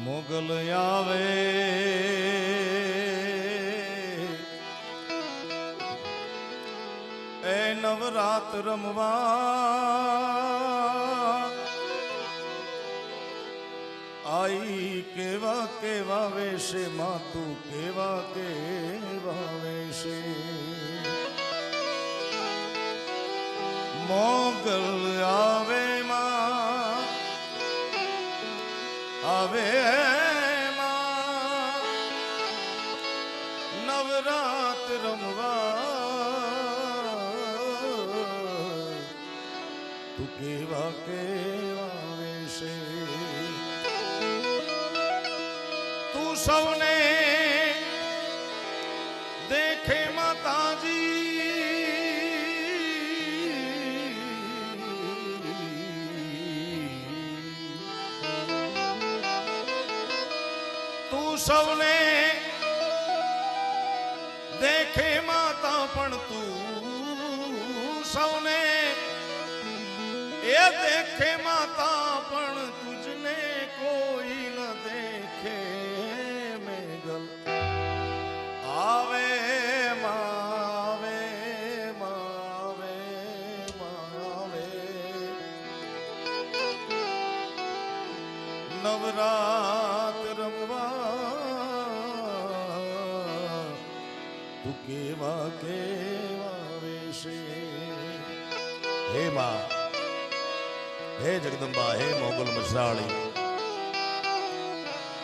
મોગલ આવે એ નવરાત રમવા આઈ કેવા કેવા વેશે માતું કેવા કેવા વેશે મોગલ આવે માં આવે માં નવરાત રમવા તું કેવા કેવા વેશે તું સૌને દેખે માતાજી સૌને દેખે માતા પણ તું સૌને એ દેખે માતા પણ તુજને કોઈ ન દેખે મેઘલ આવે માવે માવે માવે નવરાત રમવા તું કેવા કેવા વેશે હે માં હે જગદંબા હે મોગલ મસરાળી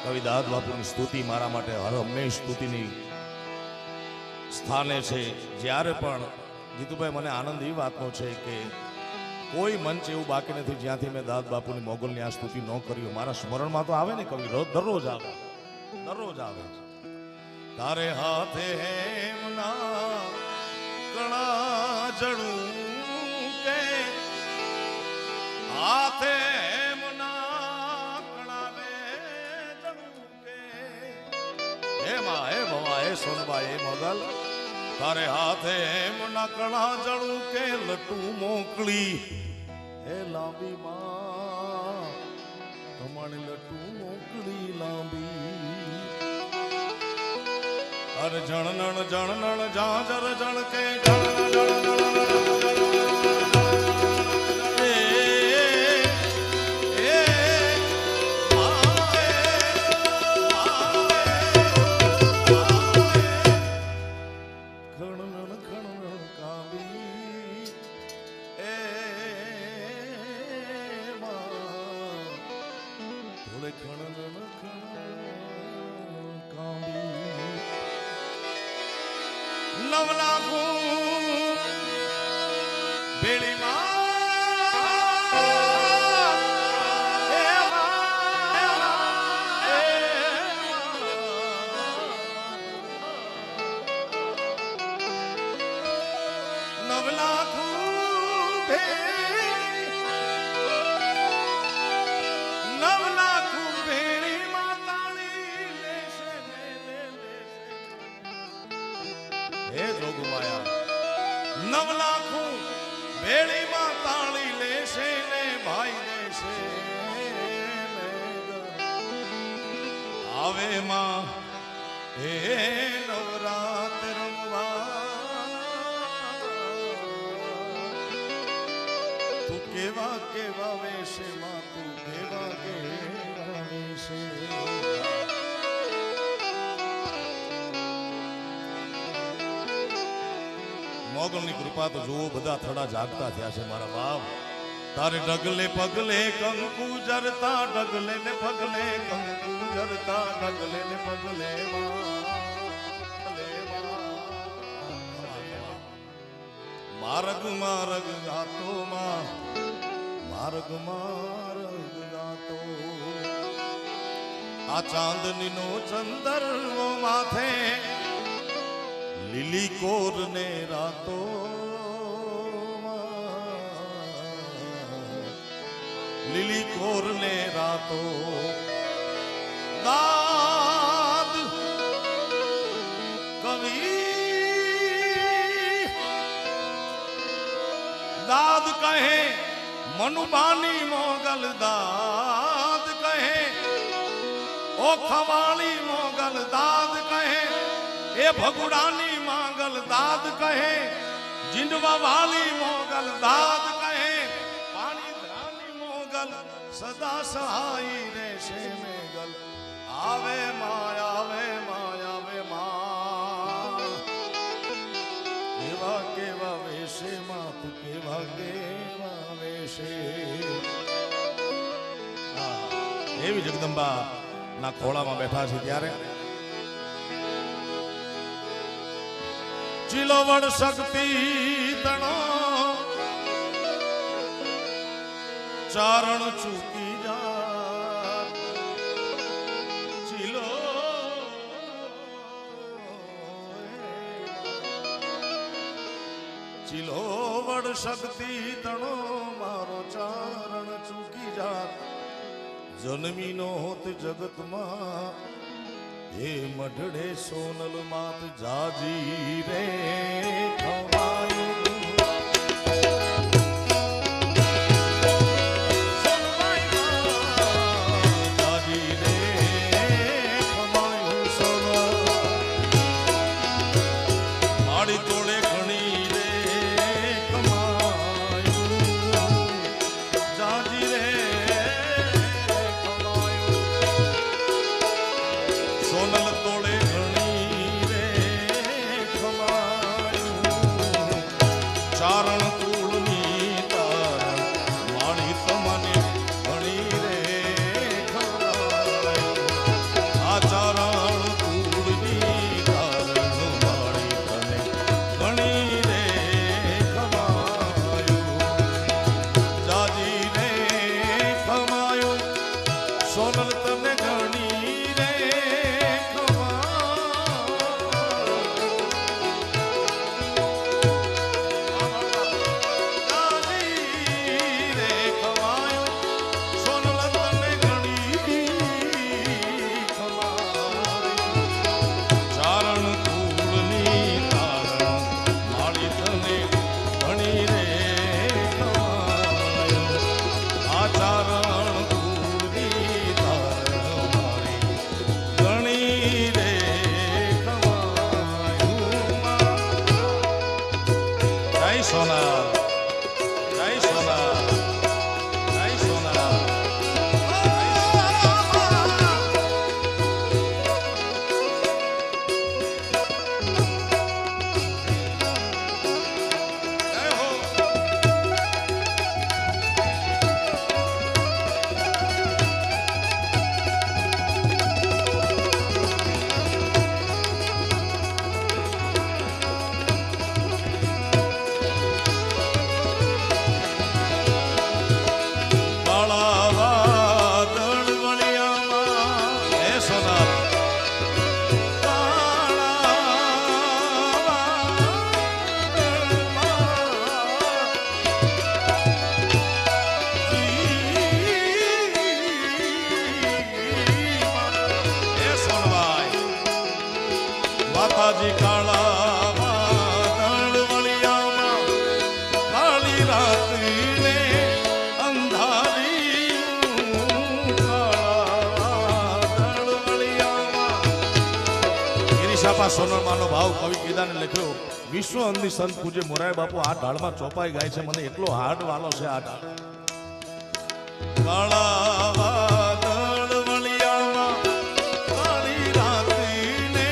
કવિ દાદ બાપુની સ્તુતિ મારા માટે હર હંમેશ સ્તુતિની સ્થાને છે. જ્યારે પણ જીતુભાઈ મને આનંદ એ વાતનો છે કે કોઈ મંચ એવું બાકી નથી જ્યાંથી મેં દાદ બાપુની મોગલની આ સ્તુતિ ન કર્યું. મારા સ્મરણમાં તો આવે ને કવિ દરરોજ આવે દરરોજ આવે. તારે હાથે હેમના કણા જણું કે હાથે હેમના કણા રે જણું કે હે માં હે ભવા હે સોનબા હે મોગલ તારે હાથે હેમના કણા જણું કે લટું મોકલી હે લાંબી માં તમારી લટું મોકલી લાંબી હર જણનણ જણનણ જાજર જણ કે નવલાખું બેડીમાં નવલાખું ભેળીમાં તાળી લેશે ને ભાઈ દેશે આવે માં હે નવરાત રમવા તું કેવા કેવા વેશે માં તું કેવા કેવા વેશે મોગલની કૃપા તો જુઓ બધા થડા જાગતા થયા છે મારા બાપ. તારે ડગલે પગલે કંકુ જરતા ડગલે ને પગલે કંકુ જરતા ડગલે ને પગલે માર્ગ માર્ગ ગાતો માં માર્ગ માર્ગ ગાતો આ ચાંદની નો ચંદરવો માથે લીલી કોર ને રાતો લીલી કોર ને રાતો દાદ કવિ દાદ કહે મનુબાની મોગલ દાદ કહે ओ खवाली मोगल दाद कहे ए भगुड़ानी मांगल दाद कहे जिंडवा वाली मोगल दाद कहे पानी धरानी मोगल सदा सहाई रे से मेगल आवे माया वे माया वे माँ केवा केवा वेशे माँ तू केवा केवा वेशे एवी जगदंबा ना खोळाમાં બેઠા છે ત્યારે ચિલોવડ શક્તિ તણો ચારણ ચૂકી જા ચિલો ચિલોવડ શક્તિ તણો મારો ચારણ ચૂકી જા જન્મી નો હોત જગતમાં हे मढड़े सोनल मात जाजी रे खवाई जाजी रे खवाई सोना माड़ी तोड़े घणी रे कमाई जाजी रे सोनल तोड़े घणी रे खमायूं चारण कूड़नी तारण माणी तमने घणी रे खमायूं आ चारण कूड़नी तारण माणी तने घणी रे खमायूं जाजी रे खमायूं सोनल तने घणी सोना जय सोना जय सोना जय हो માતાજી કાળા વાદળ વળિયામાં કાળી રાત્રિને અંધારી કાળા વાદળ વળિયામાં ગિરીશાપા સોનરમાનો ભાવ કવિ કીધાને લખ્યો વિશ્વ અંધી સંત પૂજ્ય મોરારી બાપુ આ ઢાળમાં ચોપાઈ ગાય છે મને એટલો હાડ વાલો છે આ ઢાળ કાળા વાદળ વળિયામાં કાળી રાત્રિને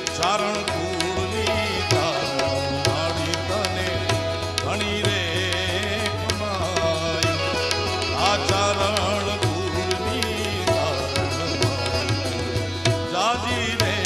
ચરણ પૂરની ધારણ જાજી રે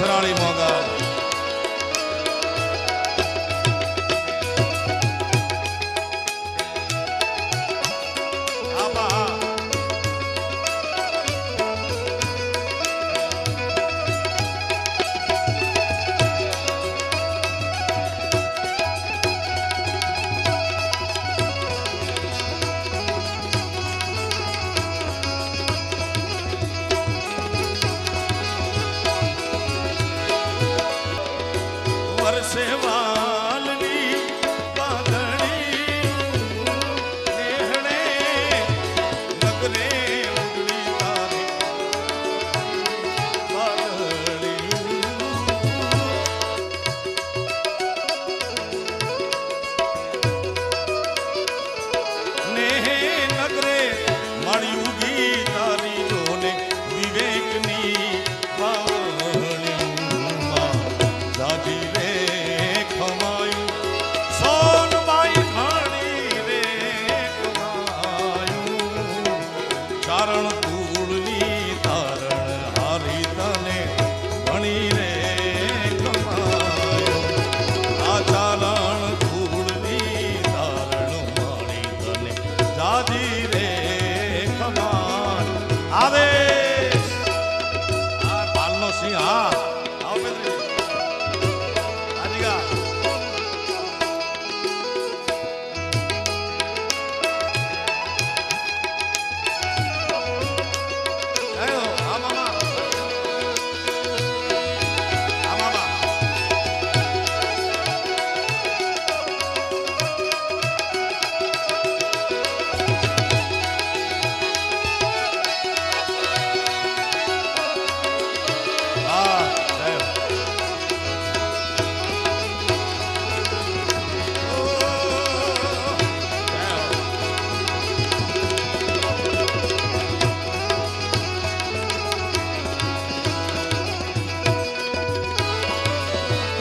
મસરાળી મોગા વર્ષે વાલની બાંધણી નેહણે નગરે ઉડવી તારી વાદળી નેહે નગરે મળ્યું ગી તારી જોને વિવેકની વાવણીમાં જાજી રે ખમાયું સોનબાઈ ઘણી રે કમાયું ચારણ કુળની તારણ હારી તને ઘણી રે કમાયું આ ચારણ કુળની તારણ માણી તને જાજી રે કમાયું આદેશ આ પાલનો સિંહ હા આવો બેદરી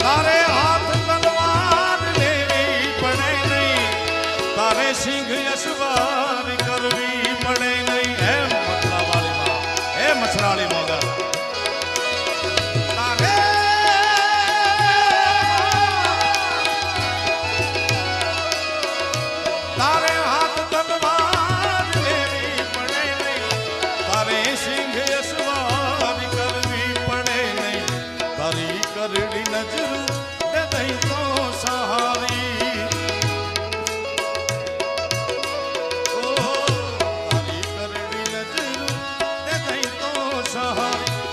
તારે હાથ તલવાર લેવી પડે નહીં તારે સિંહ યશવાર કરવી પડે નહીં એમ મથરાવાળીમાં એ મસરાળી મોગા તારે તારે હાથ તલવાર લેવી પડે નહીં તારે સિંહ યશવાર કરવી પડે નહીં તારી કરડી નજર દે દઈ તો સહારી ઓ તારી કરડી નજર દે દઈ તો સહારી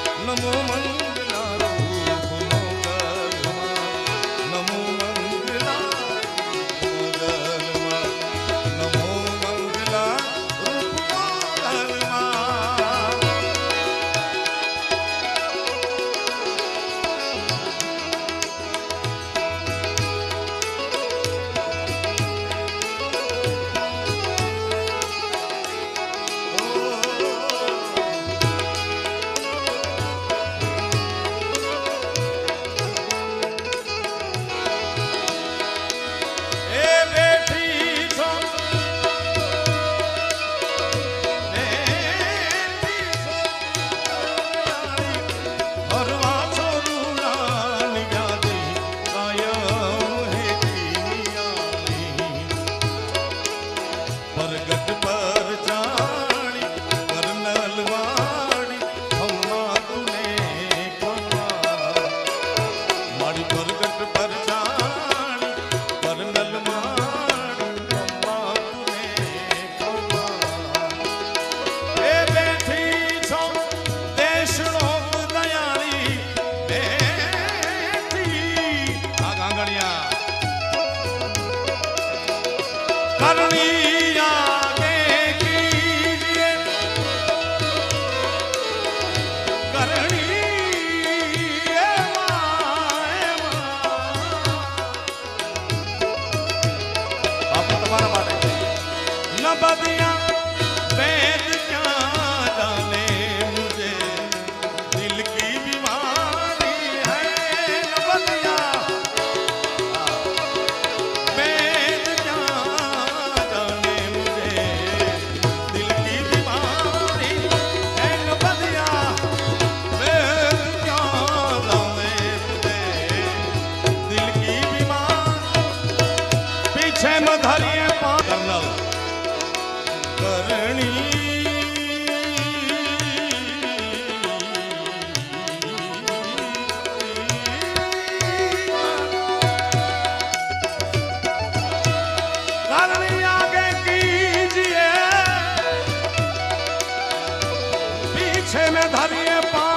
ધરીએ પા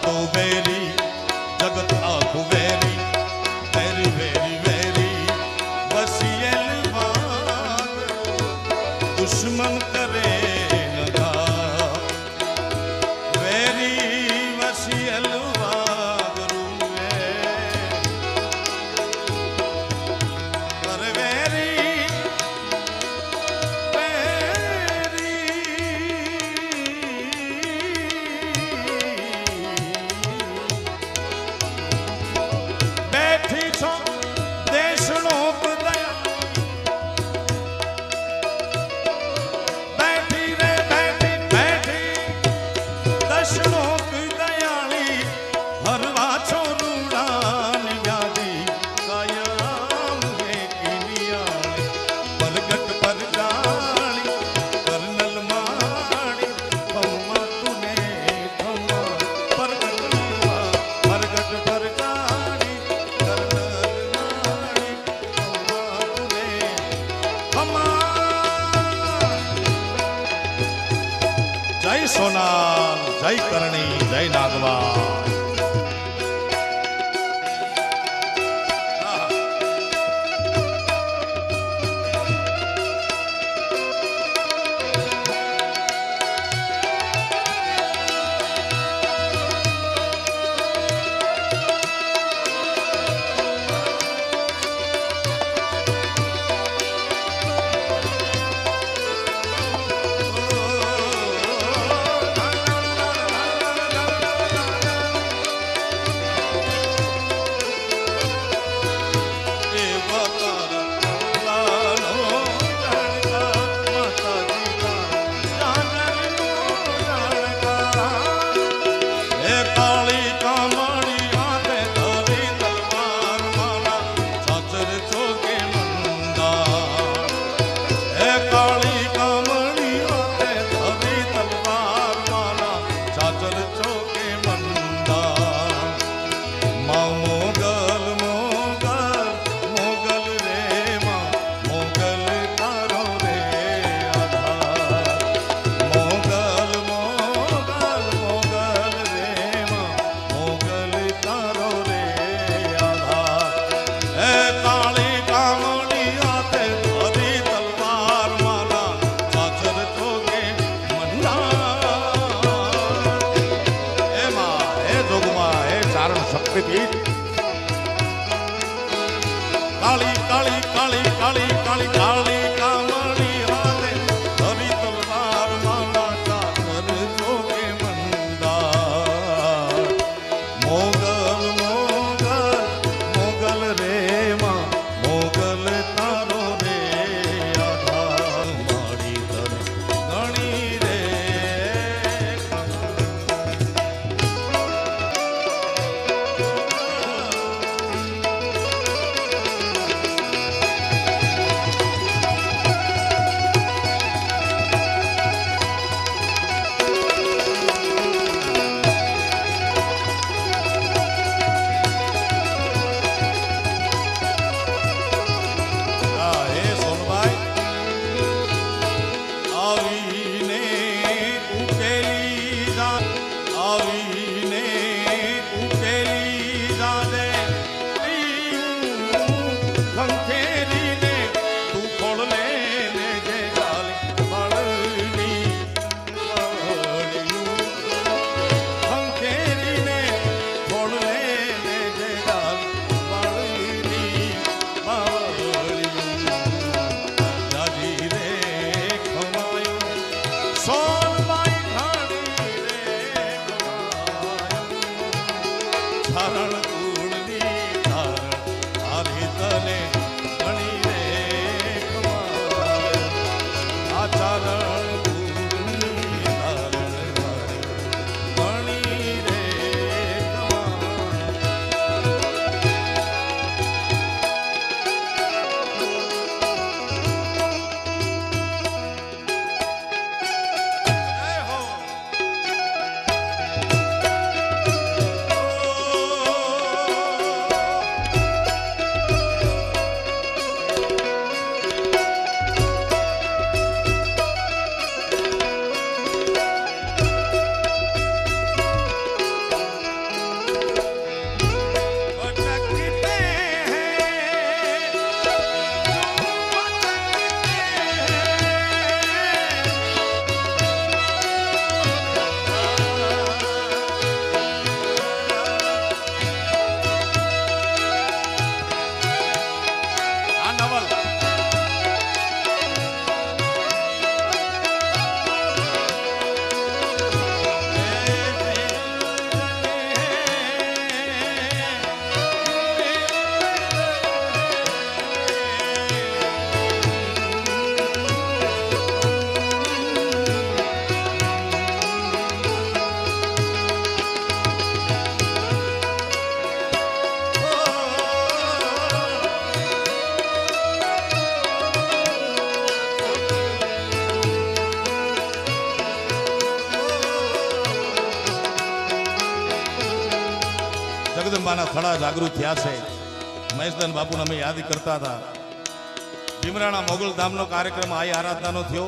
તો વેરી જગત આખું વેરી વેરી વેરી વેરી વસિયલ વાગ દુશ્મન કરે નગા વેરી વસિયલ વાગ રૂવે અરે વેરી બેઠી છો દેશનો દયા બેઠી રે બેઠી બેઠી દશનો દયાળી હરવા છો રૂડાની વ્યાધી કાયમ હે કિનિયાળી પરગટ પરગાળી કર્નલ માળી ખમ્મા તુને ખમ્મા પરગટ પરગાળી જય સોનાલ જય કરણી જય નાગવા શક્તિપીઠ કાળી કાળી કાળી કાળી કાળી કાળી કામણી હાથે ધરી તલવાર માલા ચાકર જોગે મંદાર મોગલ મોગલ મોગલ રે માં મોગલ તારો રે આધાર મારી તર ગણી રે જગદંબાના થડા જાગૃત થયા છે. મહેશદાન બાપુને અમે યાદ કરતા હતા. ભીમરાણા મોગલ ધામનો કાર્યક્રમ આઈ આરાધનાનો થયો.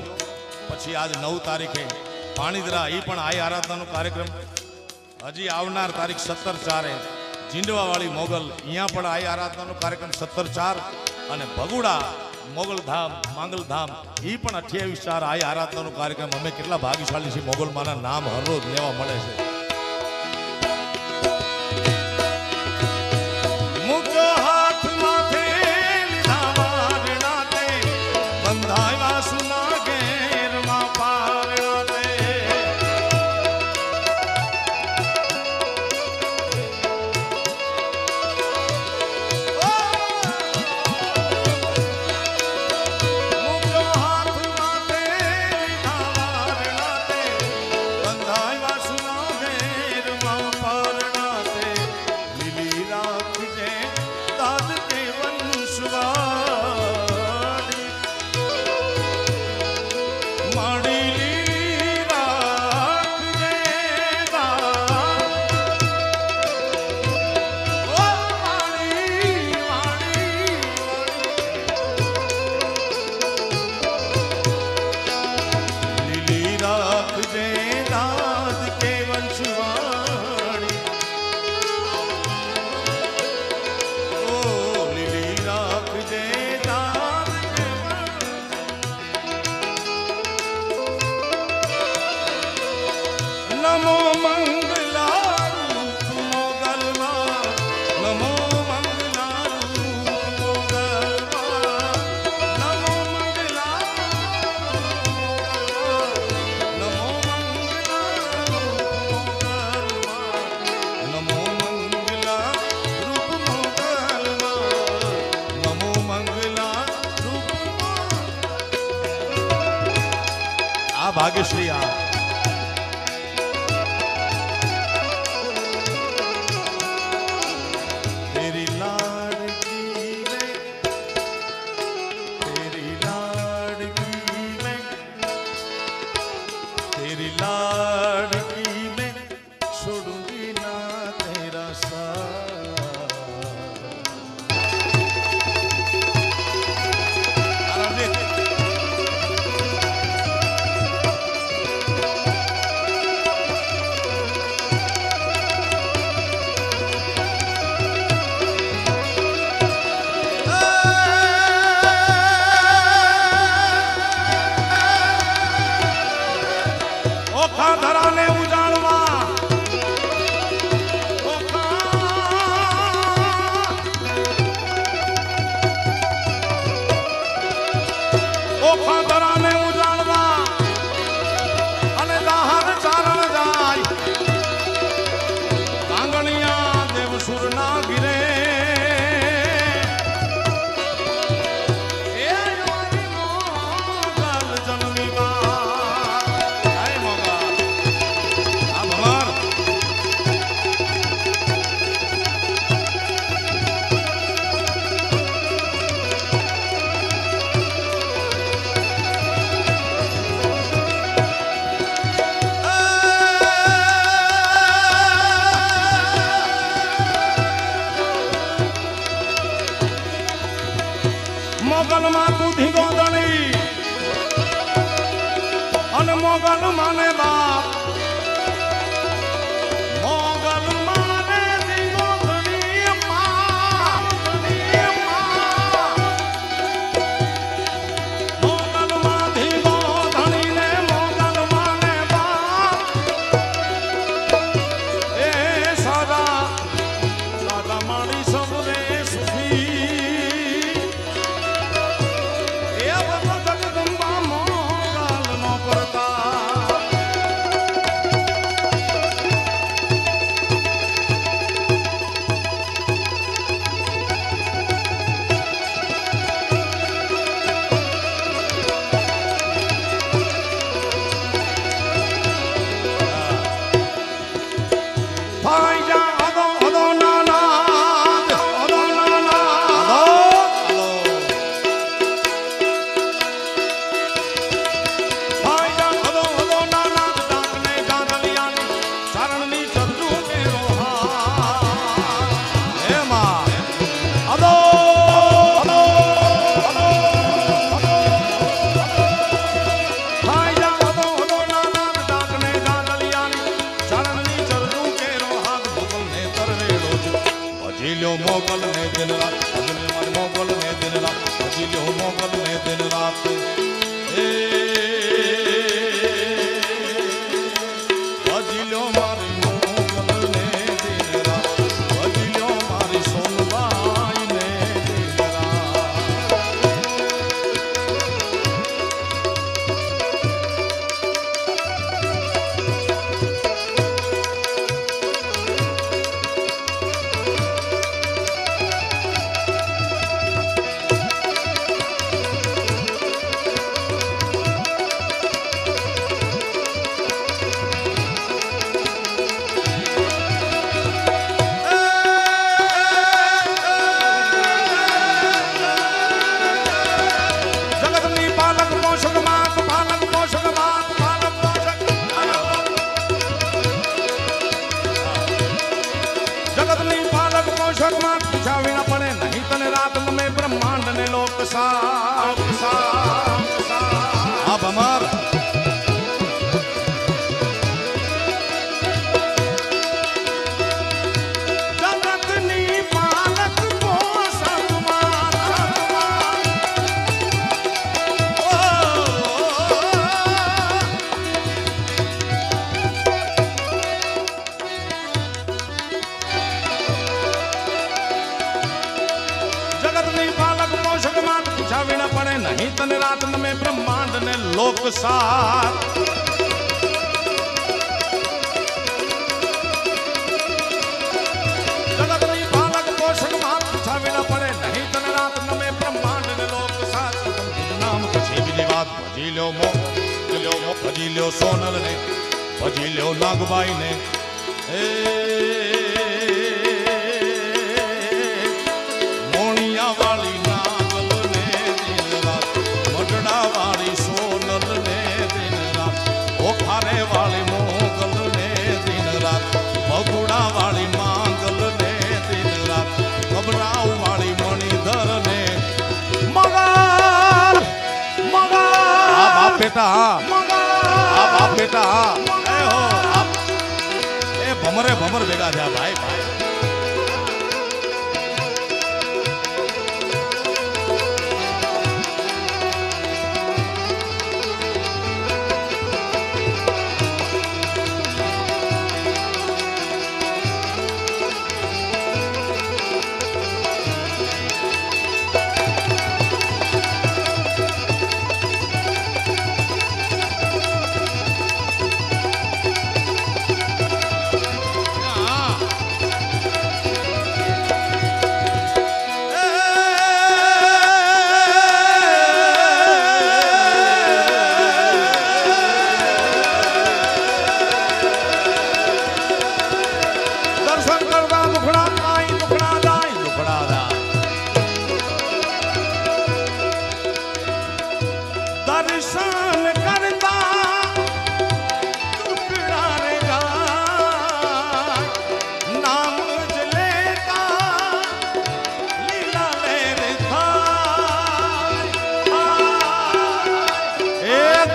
પછી આજ 9 તારીખે પાણીદરા એ પણ આઈ આરાધનાનો કાર્યક્રમ. હજી આવનાર તારીખ 17/4 જીંડવાવાળી મોગલ અહીંયા પણ આઈ આરાધનાનો કાર્યક્રમ 17/4 અને ભગુડા મોગલ ધામ માંગલ ધામ એ પણ 28/4 આઈ આરાધનાનો કાર્યક્રમ. અમે કેટલા ભાગ્યશાળી છીએ, મોગલમાના નામ હરરોજ લેવા મળે છે. भाग्यश्री आ तेरी लाडकी में छोड़ूंगी ना तेरा साथ. મોગલ માં તું ધીગો દણી અને મોગલ માને બાપ મોગલ માને ધીગો દણી મોગલ માં ધીગો દણી ને મોગલ માને બાપ એ સાદા સાદા મારી સબરે સુખી મોગલ ને દિન રાત ભજી લ્યો મારી મોગલ ને દિન રાત ભજી લ્યો મોગલ ને દિન રાત એ ભજી લ્યો મારી મોગલ ને દિન રાત ભજી લ્યો મારી સોનબાઈ ને દિન રાત नहीं तन रात में ब्रह्मांड ने लोक सार जगत नहीं पालक पोषक मान छावे न पड़े नहीं तन रात में ब्रह्मांड ने लोक सार नाम कछे भी बात भजी ल्यो भजी ल्यो सोनल ने भजी ल्यो नागबाई ने मोनिया वाली वाली मोगल ने दिन रात बगुड़ा वाली मांगल ने दिन रात घबराव वाली मणिधर ने मगर मगर बाप बेटा बाप बेटा ए हो ए भमरे भमर भेगा था भाई भाई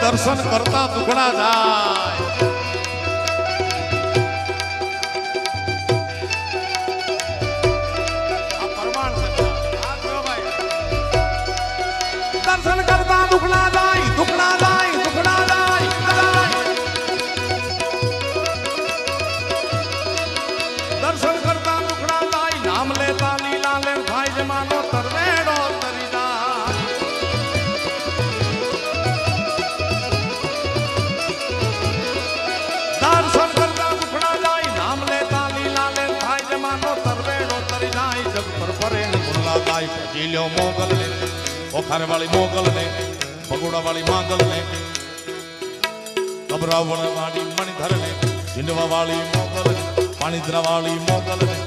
दर्शन करता दुखड़ा जाए दर्शन करता दुखड़ा जाए दुखड़ा जाए दुखड़ा जाए दर्शन करता दुखड़ा जाए नाम लेता लीला ले भाई जमानो तरवेड़ो तरी जाए दर्शन करता दुखड़ा जाए नाम लेता लीला ले भाई जमानो तरवेड़ो तरी जाए जग पर परे मुल्ला गाय भजी ल्यो मोगल ने ओखारे वाली मोगल ने बगुड़ा वाली मांगल ने घबरावण वाली मणिधर ने झिंडवा वाली मोगल ने पाणीधरा वाली मोगल ने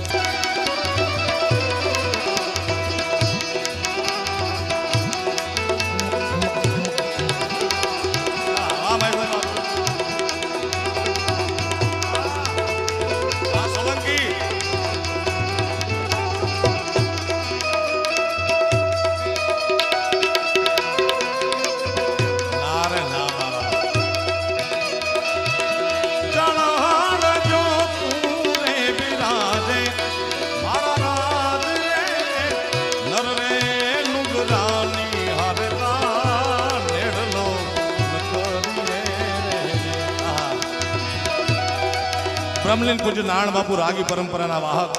ब्रह्मलीन पूज्य नारायण बापू रागी परंपरा वाहक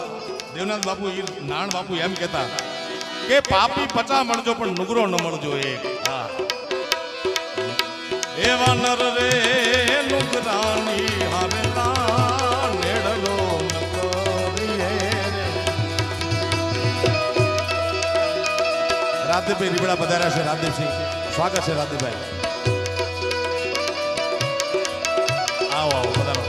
देवनाथ बापू नारायण बापू एम कहता के पापी 50 मणजो पण नुगरो न मळजो एक एवा नर रे नुगरानी हारला नेडलो न करिए रे राधेभाई રીબડા પધાર્યા છે રાધેસિંહ સ્વાગત છે રાધેભાઈ आओ आओ पधारो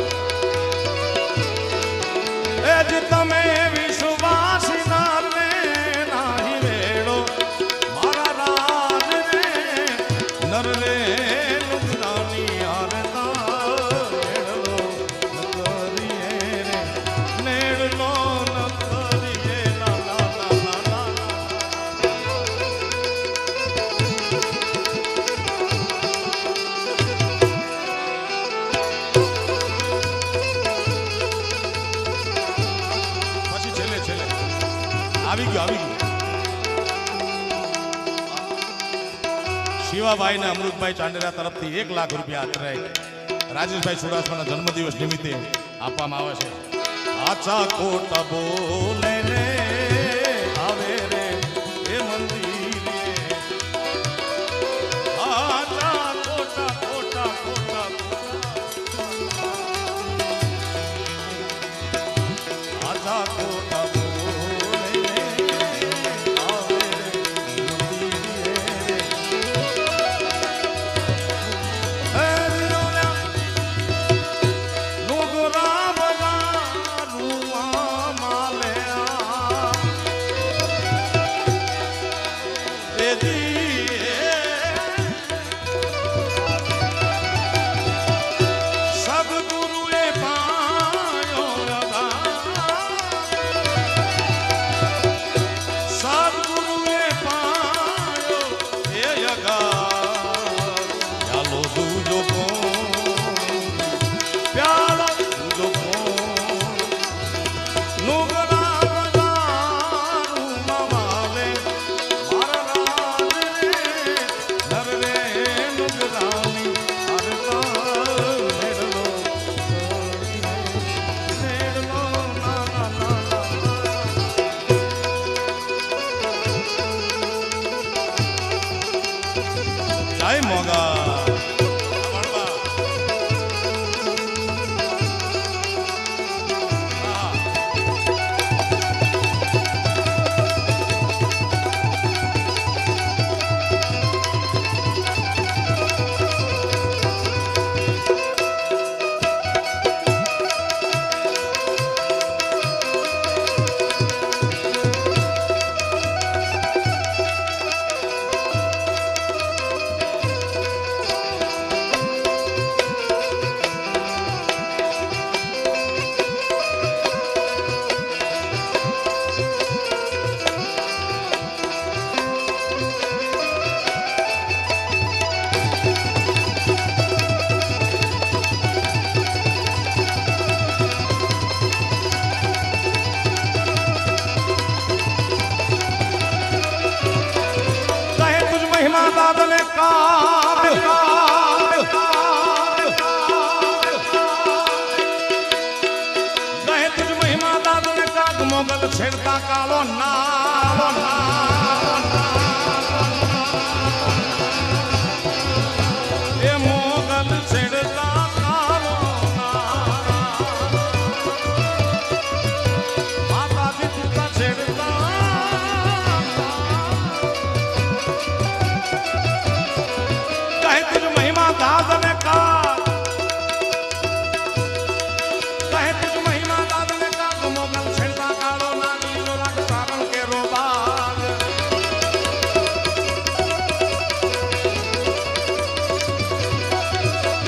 एज तमे विश्वास नारे नाही वेड़ो मारा राज रे नर रे नुकरानी आरता नेड़लो न करिए रे नेड़लो न करिए ला ला ला ला આવી ગયો શિવાભાઈ ને અમૃતભાઈ ચાંડેરા તરફથી 1 લાખ રૂપિયા આતરાય રાજેશભાઈ ચુડાસમાના જન્મદિવસ નિમિત્તે આપવામાં આવે છે આચા ખોટા બોલે રે આવે રે એ મંદિરે આચા ખોટા ખોટા ખોટા આચા ખોટા જય મોગા दादले का गए तुझ महिमा दादले का मोगल छेड़ता कालो ना ये मोगल छेड़ता कालो ना माता जी तुझा छेड़ता दादने का कहे तुझ महिमा दादने का मोगल छेड़ता कालो ना नीलो रंग सारण के रोबाग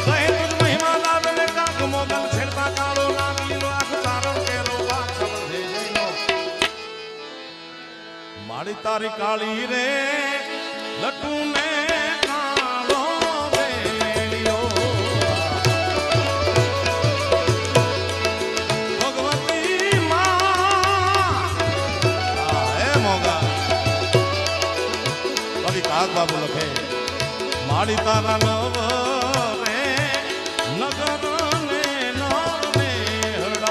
कहे तुझ महिमा दादने का मोगल छेड़ता कालो ना नीलो रंग सारण के रोबाग खबर दे जइनो माड़ी तारी काली रे लट्टू में बाबू लखे माड़ी तारा नव रे नगर ने नर ने हड़ा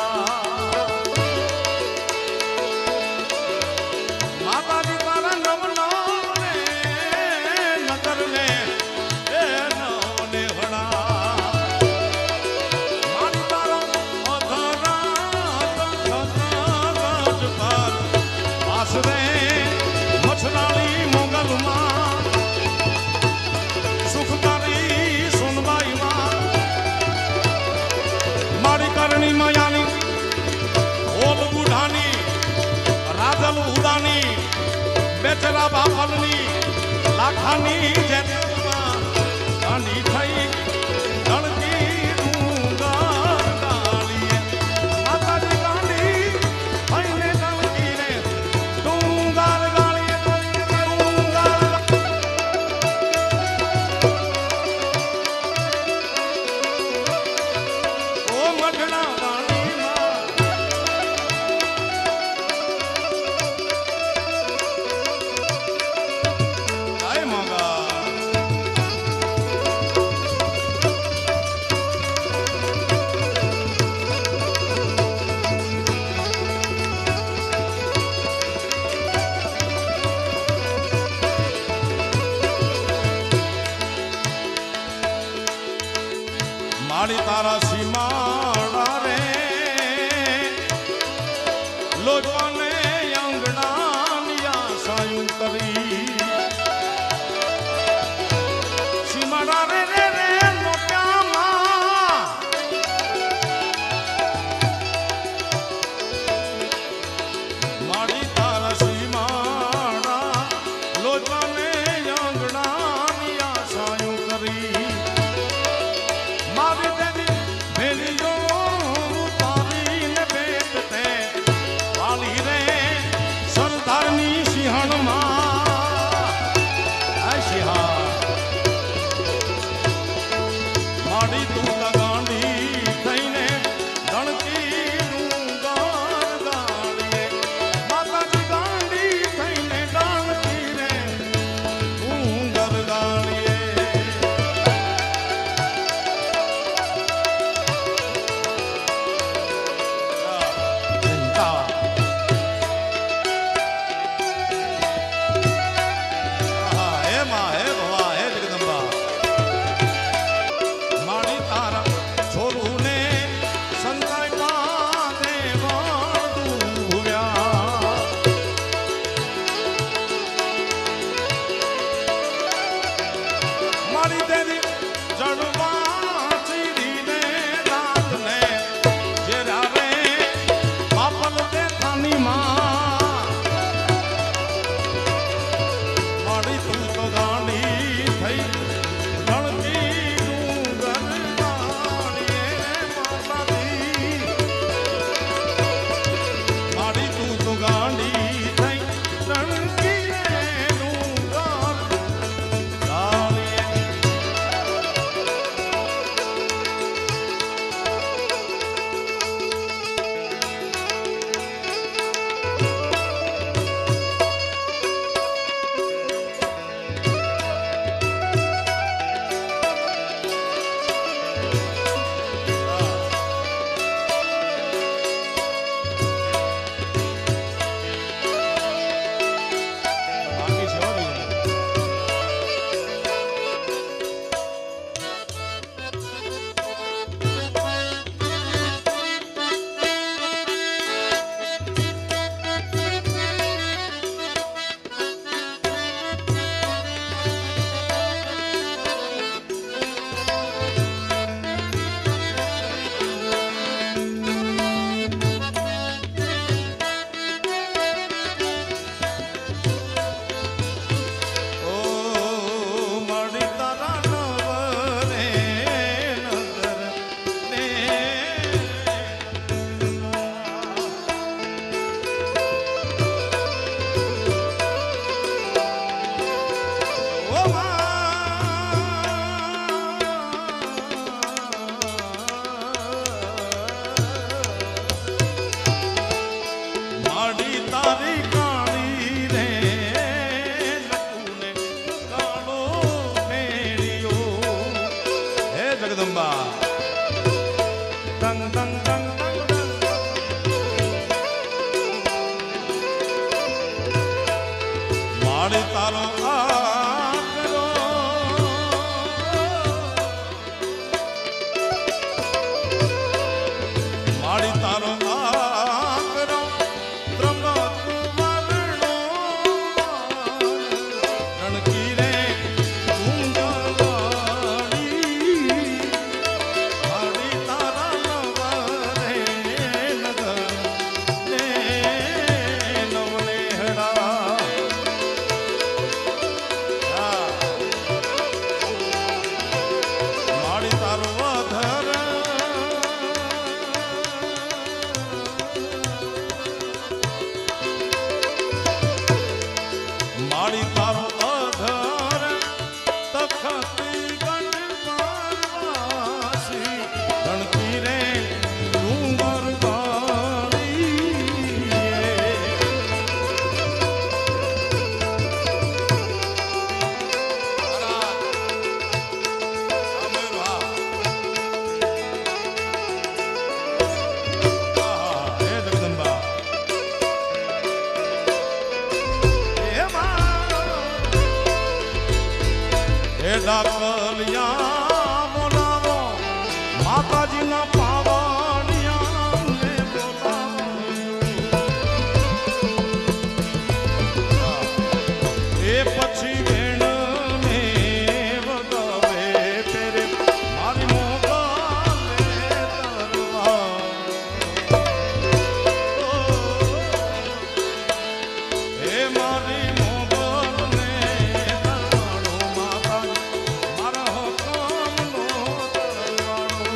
આખાની જેતમાં ગાંડી થઈ ગણતી ડુંગર ગાળીએ માતાજી ગાંડી થઈને ગણતી રે ડુંગર ગાળીએ ડુંગર ઓ મઢડા વાણીમાં જય મંગા મારી તારા સીમાડા રે લોજવાને અંગણાની આશાયું કરી સીમાડા રે રે રે મોટામાં મારી તારા સીમાડા લોજવાને અંગણાની આશાયું કરી મારી દેવી ભેલીઓ તારીને બેટ તે વાલી રે સરદારની સિંહણમાં આ સિંહા મારી તું ગાંડી થઈને ગણતી ડુંગર ગાળીએ માતાજી ગાંડી થઈને ગણતી રે ડુંગર ગાળીએ હે માં હે ભવા હે જગદંબા મારી તારા માતાજીના પાવણિયા ને બોલાવા એ પછી વેણ ને વગાવે તેરે મારી મોગલે તરવા એ મારી મોગલને તરવાડો માતા મારા હુકમનો તરવાડો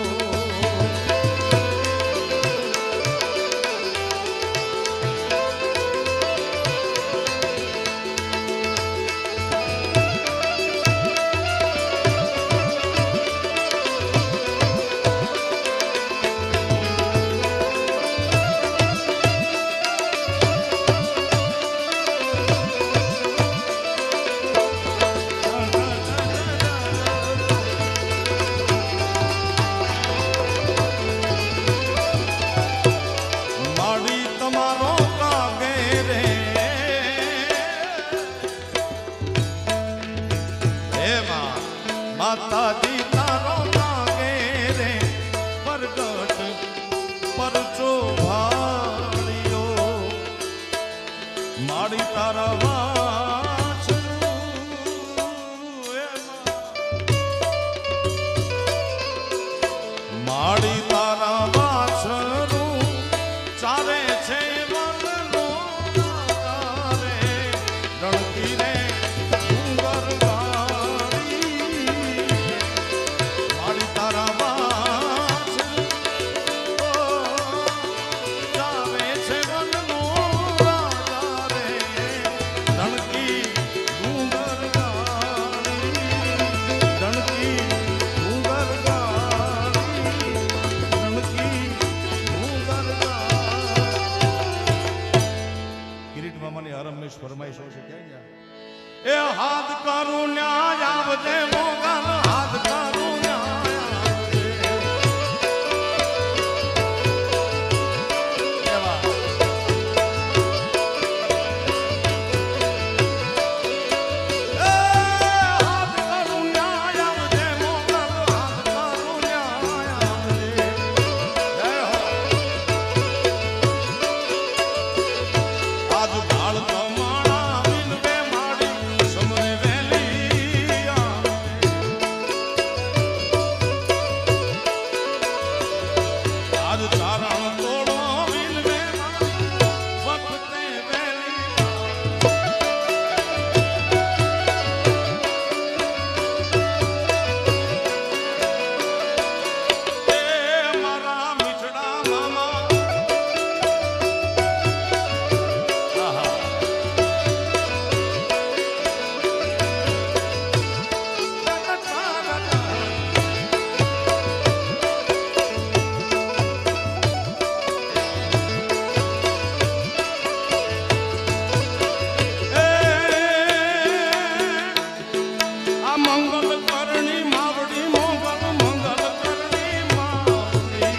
માડી તમારો કાગે રે હે માતાજી તારો કાગે રે પ્રગટ પરચો ભાળ્યો માડી તારા વાછરું હે માડી તારા વાછરું ચારે છે વનનો તારે રણકી રે ડુંગર ગાડી માડી તારા વાછરું ચારે છે વનનો રાજા રે રણકી ડુંગર ગાડી રણકી ડુંગર ગાડી રણકી ડુંગર કિરીટ મામાની હરમેશ ફરમાઈશો છે ક્યાં ગયા એ હાથ કરું ન્યાય આવજે મોગલ હાથ કરું ન્યાય આવજે એવા એ હાથ કરું ન્યાય આવજે મોગલ હાથ કરું ન્યાય આવજે જય હો આજ ભાળ કમાણા વિનવે માડી સમરે વેલી આવે આજ ચારણ તોડો વિનવે માડી વખતે વેલી આવે એ મારા મીઠડા મામા આહા આ મંગલ કરણી માવડી મોગલ મંગલ કરણી માવડી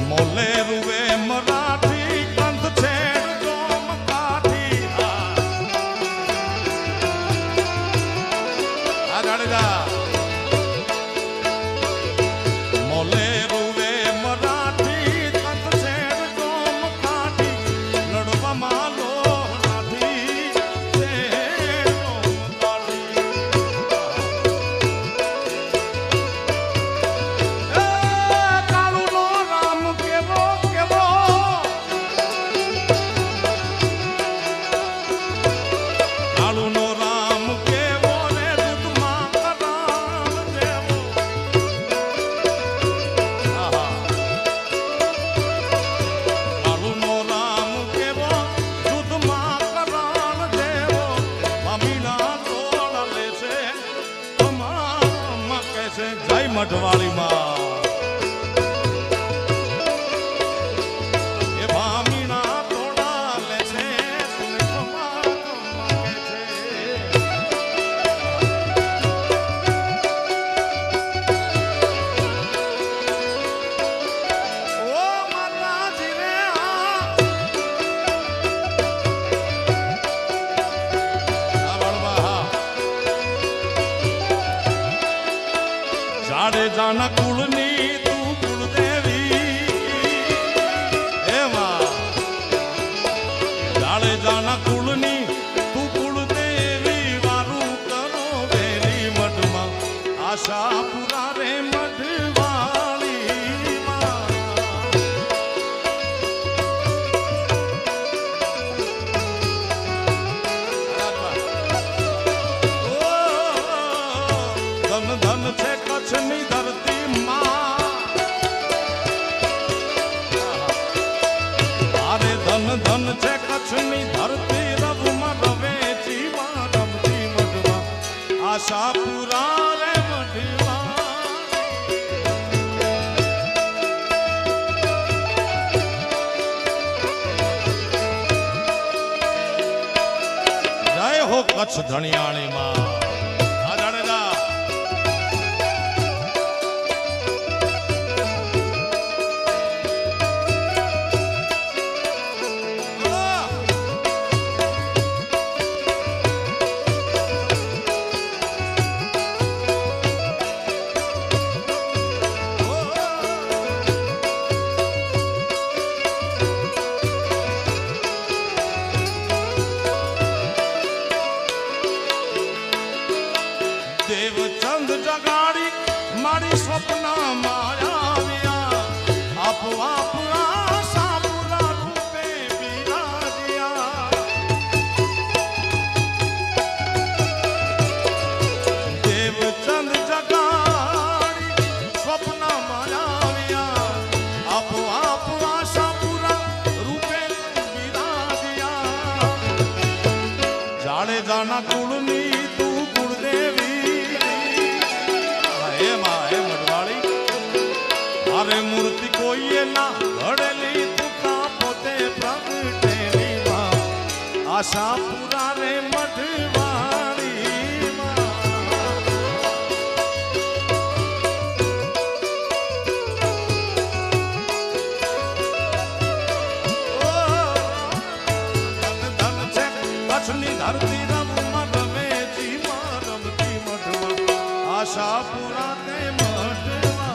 મોલે રૂવે મરાઠી કંથ છેડ જોમ કાઠી આ જાડેજા મોલે રૂવે મરાઠી કંથ છેડ જોમ કાઠી લડવામાં લો નાથી છેડ જોમ કાઠી એ કાળુનો રામ કેવો કેવો કાળુનો રામ કેવો ને દૂધમાં કરામ જેવો આહા કાળુનો રામ કેવો દૂધમાં કરામ જેવો મમ્મીના તોળ લે છે અમા કે છે જય મઢવાળીમાં એ ભામીના તોડા લે છે તુને ખમા કે છે ઓ માતાજી રે આ બળવા હા જાડેજાના કુળની તું કુળદેવી એમાં જાડેજાના કુળની તું કુળદેવી વારું કરો વેલી મઢમાં આશાપુરા રે કચ્છની ધરતી માં અરે ધન ધન છે કચ્છની ધરતી રવમાં રવે જીવા રમતી મઢમાં આશાપુરા રે મઢમાં જય હો કચ્છ ધણિયાણી માં દેવચંદ જગાડી મારી સ્વપ્ના માયા આપોઆપ આશાપુરા રૂપે બિરાજ્યા દેવચંદ જગાડી સ્વપ્ના માયા આપોઆપ આશાપુરા રૂપે બિરાજ્યા જાડેજાના કુળની તું કુળદેવી અરે મૂર્તિ કોઈએ ના ઘડેલી તું પોતે પ્રગટેલી માં આશાપુરા રે મઢવાળી ધન છે કચ્છની ધરતી રમમાં રમે જીમાં રમતી મઢમાં આશાપુરા તે મઢવા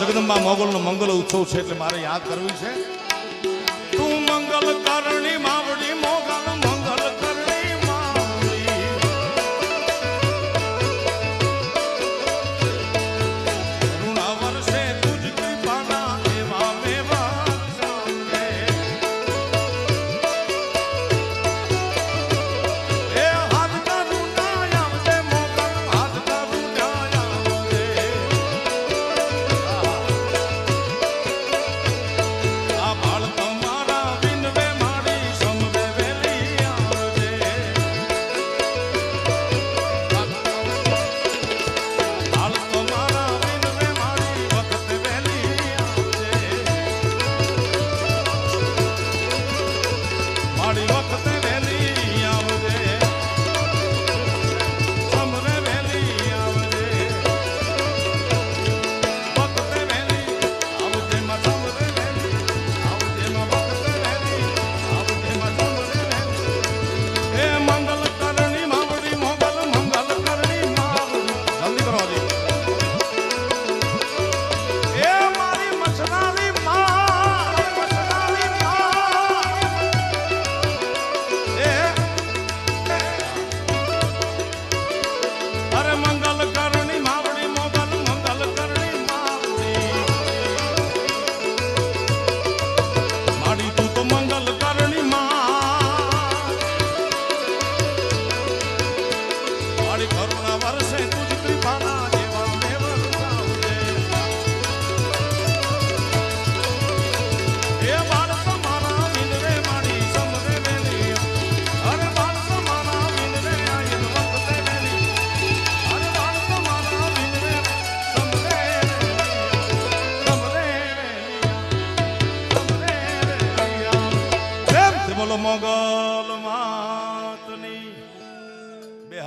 જગદંબા મોગલનો મંગલ ઉત્સવ છે એટલે મારે યાદ કરવી છે તું મંગલ કરણી માવડી મોગલ મંગલ કરણી માવડી ઋણા વર્ષે તુજ કૃપાના એવા મેવા સામે એ હાથ કરું નાયામ દે મોગલ હાથ કરું નાયામ દે બાળ તમારા વિનવે મારી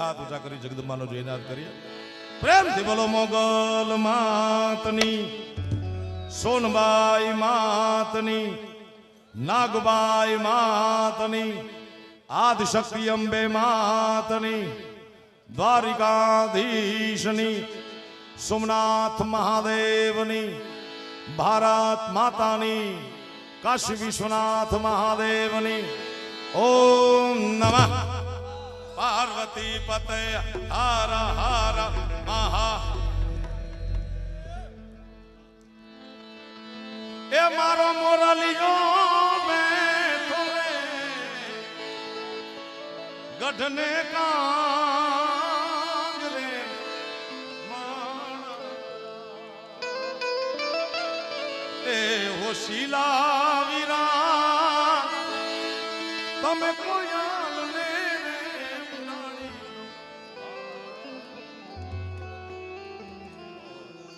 હાથ ઊંચા કરી જગદંબાનો જયનાદ કરીએ પ્રેમથી બોલો મોગલ માતની સોનબાઈ માતની નાગબાઈ માતની આદિશક્તિ અંબે માતની દ્વારિકાધીશની સોમનાથ મહાદેવની ભારત માતાની કાશી વિશ્વનાથ મહાદેવની ઓમ નમઃ પાર્વતી પતે હર હર મહા એ મારો મોરલિયો બેઠો રે ગઢને કાંગ રે એ હોશીલા વીરા તમે કોયલ ને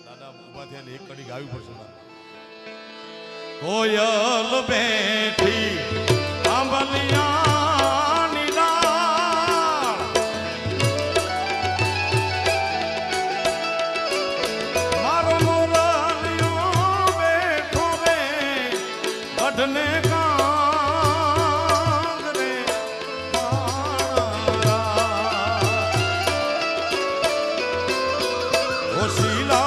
દાદા ઉભા થયા એક કડી ગાવી પડશે કોયલ બેઠી આંબલિયાની ડાળ મારો મોરલિયો બેઠો રે ગઢને કાંગ રે હોશીલા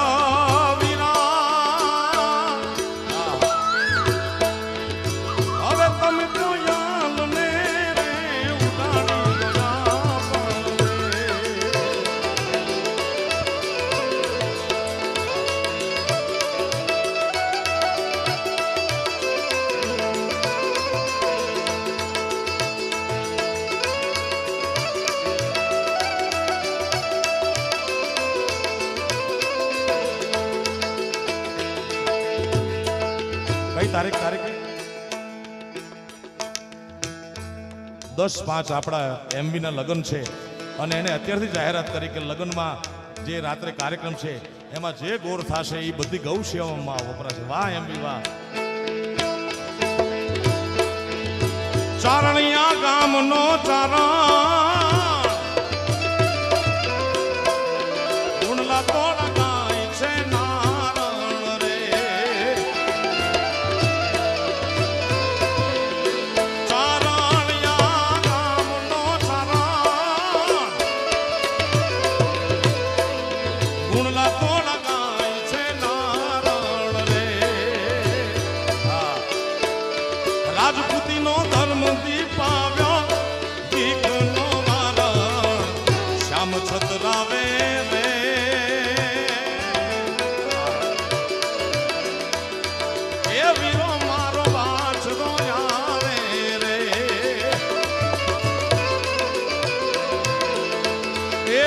તારીખ 10/5 આપણા એમબી ના લગ્ન છે અને એને અત્યારથી જાહેરાત કરી કે લગ્નમાં જે રાત્રે કાર્યક્રમ છે એમાં જે ગોર થશે એ બધી ગૌ સેવામાં વપરાશે વાહ એમબી વાહ ચારણિયા ગામનો ચારણ ગુણલા તોડા ગાય છે રાજપૂતીનો ધર્મ દીપાવ્યો દીકનો મારણ શ્યામ છતરાવે રે એ વીરો મારો વાછડો યારે રે એ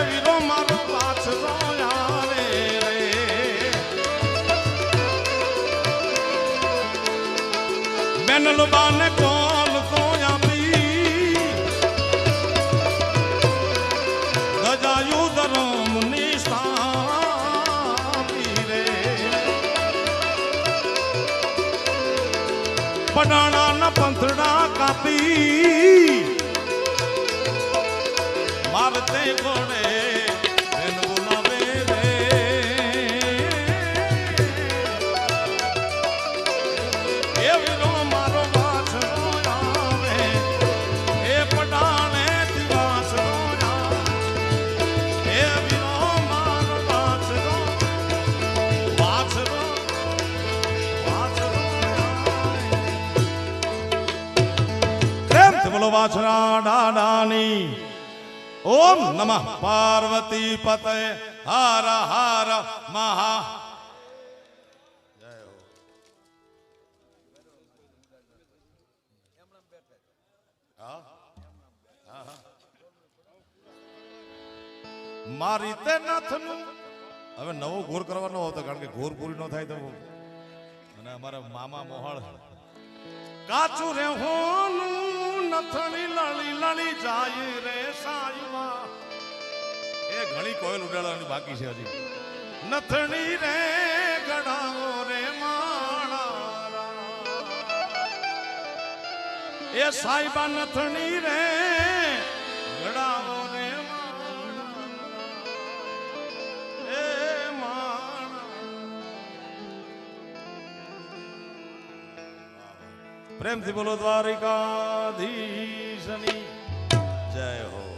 વીરો મારો વાછડો યારે રે બેનલો બાને કોલ તો આપી ગજાયુ ધરમ નિષ્ઠાપી રે પડાણા ના પંથડા કાપી મારતે ઘોડે બેન બોલાવે રે એ વીરો વાછરા દાદાની ઓમ નમઃ પાર્વતી પતે હર હર મહા મારી તે નાથનું હવે નવો ઘોર કરવાનો હતો કારણ કે ઘોર પૂરી ન થાય તો અને અમારા મામા મોહળ કાચું રે હોનું નથણી લળી લળી જાય રે સાયવા એ ઘણી કોયલ ઉડાડવાની બાકી છે હજી નથણી રે ગડાવો રે માણા એ સાયબા નથણી રે ગડાવો રે પ્રેમથી બોલો દ્વારિકાધીશની જય હો.